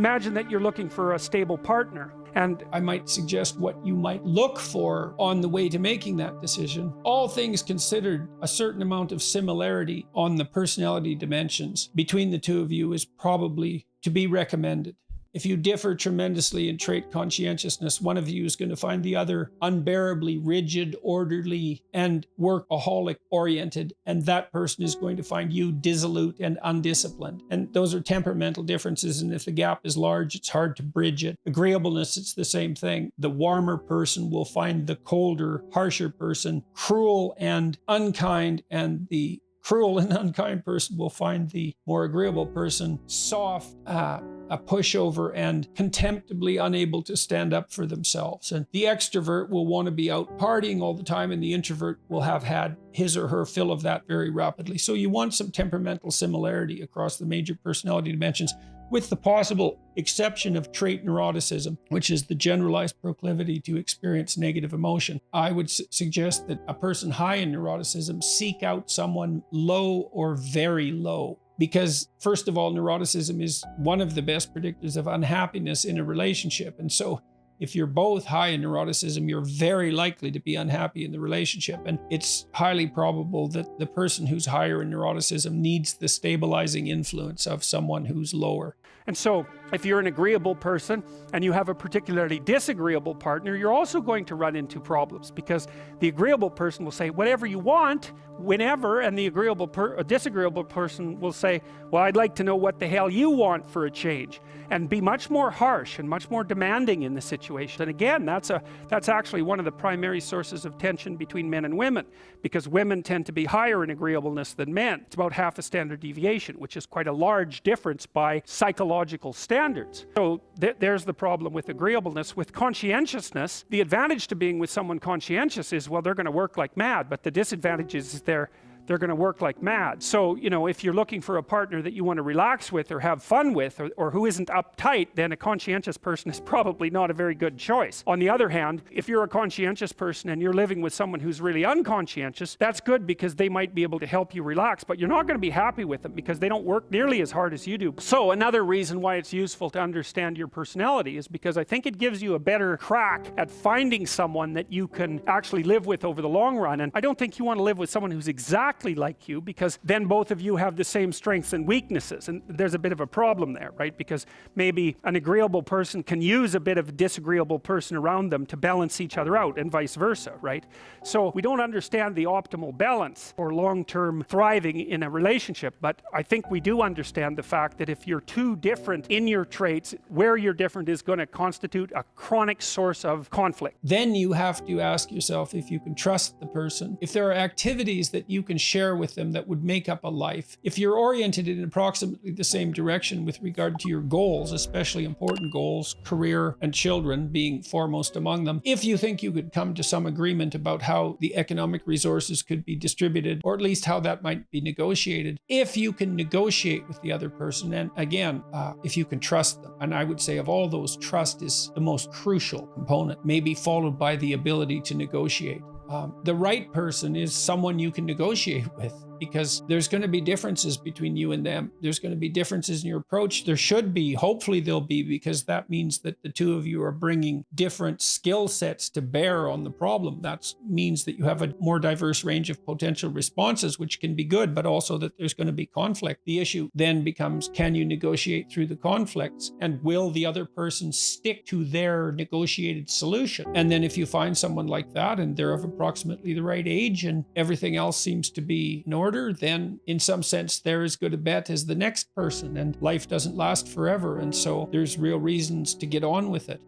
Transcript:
imagine that you're looking for a stable partner. And I might suggest what you might look for on the way to making that decision. All things considered, a certain amount of similarity on the personality dimensions between the two of you is probably to be recommended. If you differ tremendously in trait conscientiousness, one of you is going to find the other unbearably rigid, orderly, and workaholic oriented, and that person is going to find you dissolute and undisciplined. And those are temperamental differences, and if the gap is large, it's hard to bridge it. Agreeableness, it's the same thing. The warmer person will find the colder, harsher person cruel and unkind, and the cruel and unkind person will find the more agreeable person soft, a pushover, and contemptibly unable to stand up for themselves. And the extrovert will want to be out partying all the time, and the introvert will have had his or her fill of that very rapidly. So you want some temperamental similarity across the major personality dimensions, with the possible exception of trait neuroticism, which is the generalized proclivity to experience negative emotion. I would suggest that a person high in neuroticism seek out someone low or very low. Because first of all, neuroticism is one of the best predictors of unhappiness in a relationship. And so if you're both high in neuroticism, you're very likely to be unhappy in the relationship. And it's highly probable that the person who's higher in neuroticism needs the stabilizing influence of someone who's lower. And so if you're an agreeable person and you have a particularly disagreeable partner, you're also going to run into problems, because the agreeable person will say whatever you want, whenever, and the disagreeable person will say, well, I'd like to know what the hell you want for a change, and be much more harsh and much more demanding in the situation. And again, that's actually one of the primary sources of tension between men and women, because women tend to be higher in agreeableness than men. It's about half a standard deviation, which is quite a large difference by psychological standards. So there's the problem with agreeableness. With conscientiousness, the advantage to being with someone conscientious is, well, they're going to work like mad, but the disadvantage is they're going to work like mad. So, you know, if you're looking for a partner that you want to relax with or have fun with, or who isn't uptight, then a conscientious person is probably not a very good choice. On the other hand, if you're a conscientious person and you're living with someone who's really unconscientious, that's good, because they might be able to help you relax, but you're not going to be happy with them because they don't work nearly as hard as you do. So another reason why it's useful to understand your personality is because I think it gives you a better crack at finding someone that you can actually live with over the long run. And I don't think you want to live with someone who's exactly like you, because then both of you have the same strengths and weaknesses, and there's a bit of a problem there, right? Because maybe an agreeable person can use a bit of a disagreeable person around them to balance each other out, and vice versa, right? So we don't understand the optimal balance for long-term thriving in a relationship, but I think we do understand the fact that if you're too different in your traits, where you're different is going to constitute a chronic source of conflict. Then you have to ask yourself if you can trust the person, if there are activities that you can share with them that would make up a life. If you're oriented in approximately the same direction with regard to your goals, especially important goals, career and children being foremost among them, if you think you could come to some agreement about how the economic resources could be distributed, or at least how that might be negotiated, if you can negotiate with the other person, and again, if you can trust them. And I would say of all those, trust is the most crucial component, maybe followed by the ability to negotiate. The right person is someone you can negotiate with, because there's going to be differences between you and them. There's going to be differences in your approach. There should be, hopefully there'll be, because that means that the two of you are bringing different skill sets to bear on the problem. That means that you have a more diverse range of potential responses, which can be good, but also that there's going to be conflict. The issue then becomes, can you negotiate through the conflicts, and will the other person stick to their negotiated solution? And then if you find someone like that, and they're of approximately the right age, and everything else seems to be in order, then in some sense they're as good a bet as the next person, and life doesn't last forever, and so there's real reasons to get on with it.